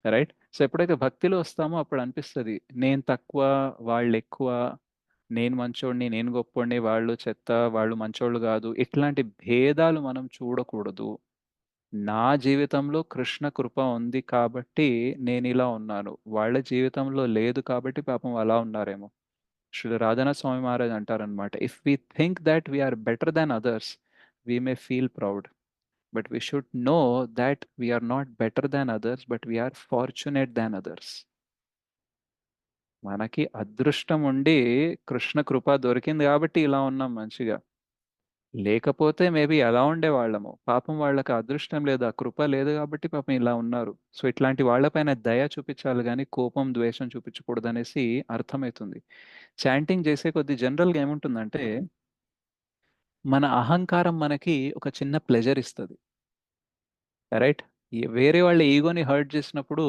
Right? So, ఎప్పుడైతే భక్తిలో వస్తామో అప్పుడనిపిస్తది. నేను తక్కువ, వాళ్ళెక్కువ, నేను మంచోడిని, నేను గొప్పోడిని, వాళ్ళు చెత్త, వాళ్ళు మంచోళ్ళు గాదు. ఇట్లాంటి భేదాలు మనం చూడకూడదు. నా జీవితంలో కృష్ణ కృప ఉంది కాబట్టి నేనిలా ఉన్నాను. వాళ్ళ జీవితంలో లేదు కాబట్టి పాపం అలా ఉన్నారేమో. శ్రీ రాధానాథ్ స్వామి మహారాజ్ అంటారనమాట. If we think that we are better than others, we may feel proud. But we should know that we are not better than others, but we are fortunate than others. మనకి అదృష్టం ఉండి కృష్ణ కృప దొరికింది కాబట్టి ఇలా ఉన్నాం మంచిగా. లేకపోతే మేబీ ఎలా ఉండేవాళ్ళమో. పాపం వాళ్ళకి అదృష్టం లేదు, ఆ కృప లేదు కాబట్టి పాపం ఇలా ఉన్నారు. సో, ఇట్లాంటి వాళ్ళపైన దయ చూపించాలి గానీ, కోపం, ద్వేషం చూపించకూడదనేసి అర్థమైతుంది. చాంటింగ్ చేసే కొద్దీ జనరల్‌గా ఏముంటుందంటే, మన అహంకారం మనకి ఒక చిన్న ప్లెజర్ ఇస్తది. రైట్? వేరే వాళ్ళ ఇగోని హర్ట్ చేసినప్పుడు